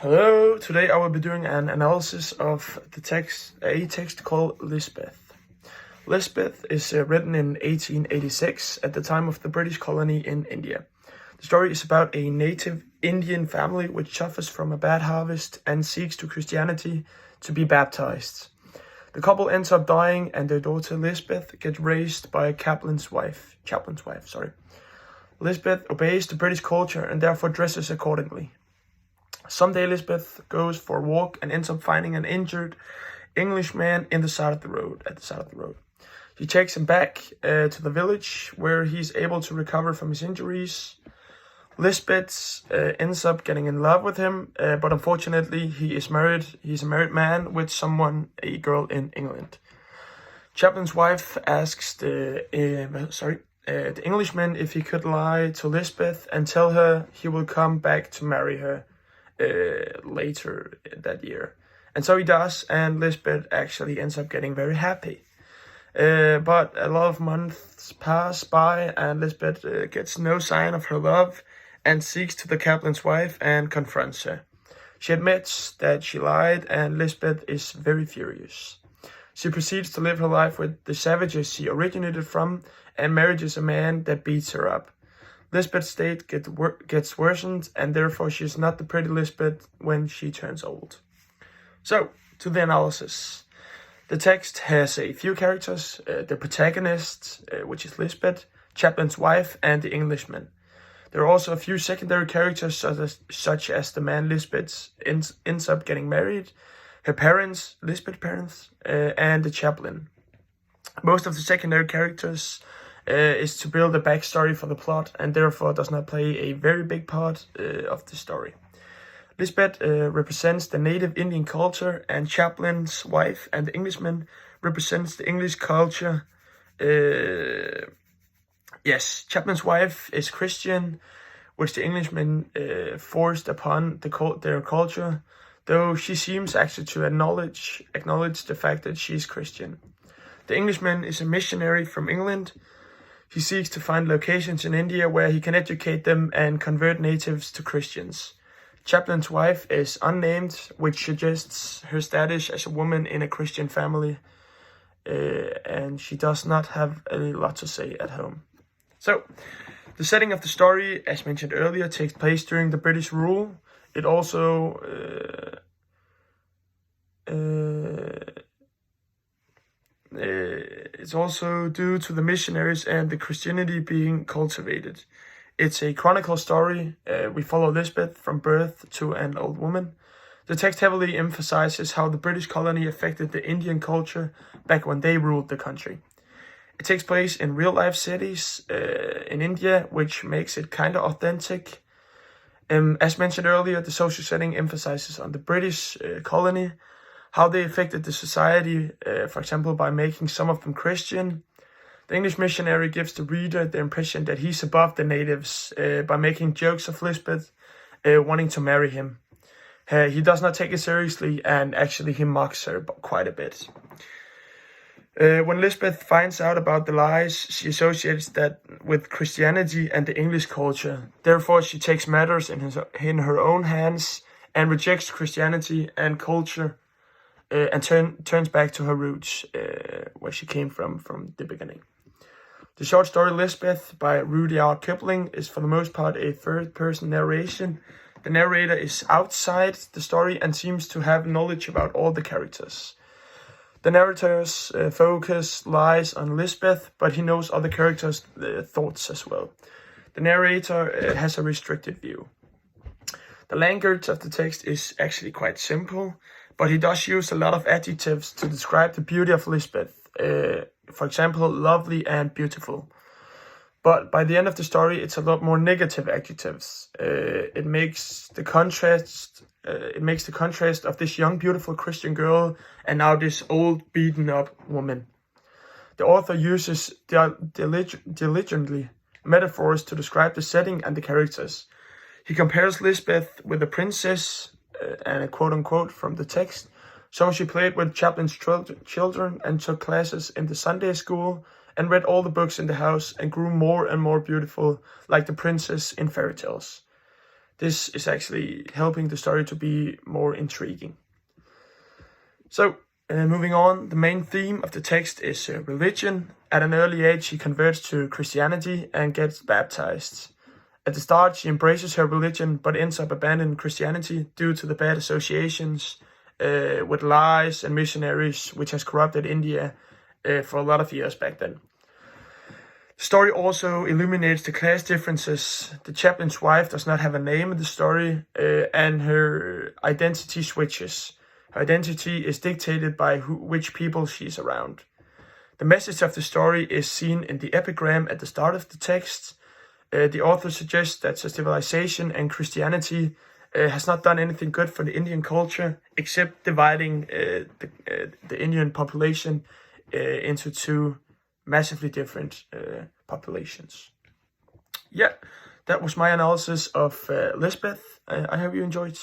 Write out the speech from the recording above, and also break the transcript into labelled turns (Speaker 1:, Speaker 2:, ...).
Speaker 1: Hello, today I will be doing an analysis of a text called Lispeth. Lispeth is written in 1886 at the time of the British colony in India. The story is about a native Indian family which suffers from a bad harvest and seeks to Christianity to be baptized. The couple ends up dying and their daughter Lispeth gets raised by a chaplain's wife. Lispeth obeys the British culture and therefore dresses accordingly. Someday Lispeth goes for a walk and ends up finding an injured Englishman at the side of the road. She takes him back to the village where he's able to recover from his injuries. Lispeth ends up getting in love with him, but unfortunately he's a married man with a girl in England. Chaplain's wife asks the Englishman if he could lie to Lispeth and tell her he will come back to marry her later that year. And so he does, and Lispeth actually ends up getting very happy. But a lot of months pass by and Lispeth gets no sign of her love and seeks to the chaplain's wife and confronts her. She admits that she lied and Lispeth is very furious. She proceeds to live her life with the savages she originated from and marries a man that beats her up. Lispeth's state gets worsened, and therefore she is not the pretty Lispeth when she turns old. So, to the analysis. The text has a few characters, the protagonist, which is Lispeth, Chaplain's wife, and the Englishman. There are also a few secondary characters, such as the man Lispeth ends up getting married, her parents, Lispeth's parents, and the chaplain. Most of the secondary characters is to build a backstory for the plot and therefore does not play a very big part of the story. Lispeth represents the native Indian culture and Chaplin's wife and the Englishman represents the English culture. Chaplin's wife is Christian, which the Englishman forced upon their culture, though she seems actually to acknowledge the fact that she is Christian. The Englishman is a missionary from England. He seeks to find locations in India where he can educate them and convert natives to Christians. Chaplin's wife is unnamed, which suggests her status as a woman in a Christian family, and she does not have a lot to say at home. So, the setting of the story, as mentioned earlier, takes place during the British rule. It also it's also due to the missionaries and the Christianity being cultivated. It's a chronicle story. We follow Lispeth from birth to an old woman. The text heavily emphasizes how the British colony affected the Indian culture back when they ruled the country. It takes place in real-life cities in India, which makes it kind of authentic. As mentioned earlier, the social setting emphasizes on the British colony, how they affected the society, for example, by making some of them Christian. The English missionary gives the reader the impression that he's above the natives by making jokes of Lispeth wanting to marry him. He does not take it seriously and actually he mocks her quite a bit. When Lispeth finds out about the lies, she associates that with Christianity and the English culture. Therefore, she takes matters in her own hands and rejects Christianity and culture and turns back to her roots, where she came from the beginning. The short story Lispeth by Rudyard Kipling is for the most part a third-person narration. The narrator is outside the story and seems to have knowledge about all the characters. The narrator's focus lies on Lispeth, but he knows other characters' thoughts as well. The narrator has a restricted view. The language of the text is actually quite simple, but he does use a lot of adjectives to describe the beauty of Lispeth. For example, lovely and beautiful. But by the end of the story, it's a lot more negative adjectives. It makes the contrast of this young, beautiful Christian girl and now this old, beaten-up woman. The author uses diligently metaphors to describe the setting and the characters. He compares Lispeth with a princess, and a quote-unquote from the text. So she played with Chaplin's children and took classes in the Sunday school and read all the books in the house and grew more and more beautiful like the princess in fairy tales. This is actually helping the story to be more intriguing. So, moving on, the main theme of the text is religion. At an early age, she converts to Christianity and gets baptized. At the start, she embraces her religion, but ends up abandoning Christianity due to the bad associations with lies and missionaries, which has corrupted India for a lot of years back then. The story also illuminates the class differences. The chaplain's wife does not have a name in the story, and her identity switches. Her identity is dictated by which people she's around. The message of the story is seen in the epigram at the start of the text. The author suggests that civilization and Christianity has not done anything good for the Indian culture, except dividing the Indian population into two massively different populations. Yeah, that was my analysis of Lispeth. I hope you enjoyed.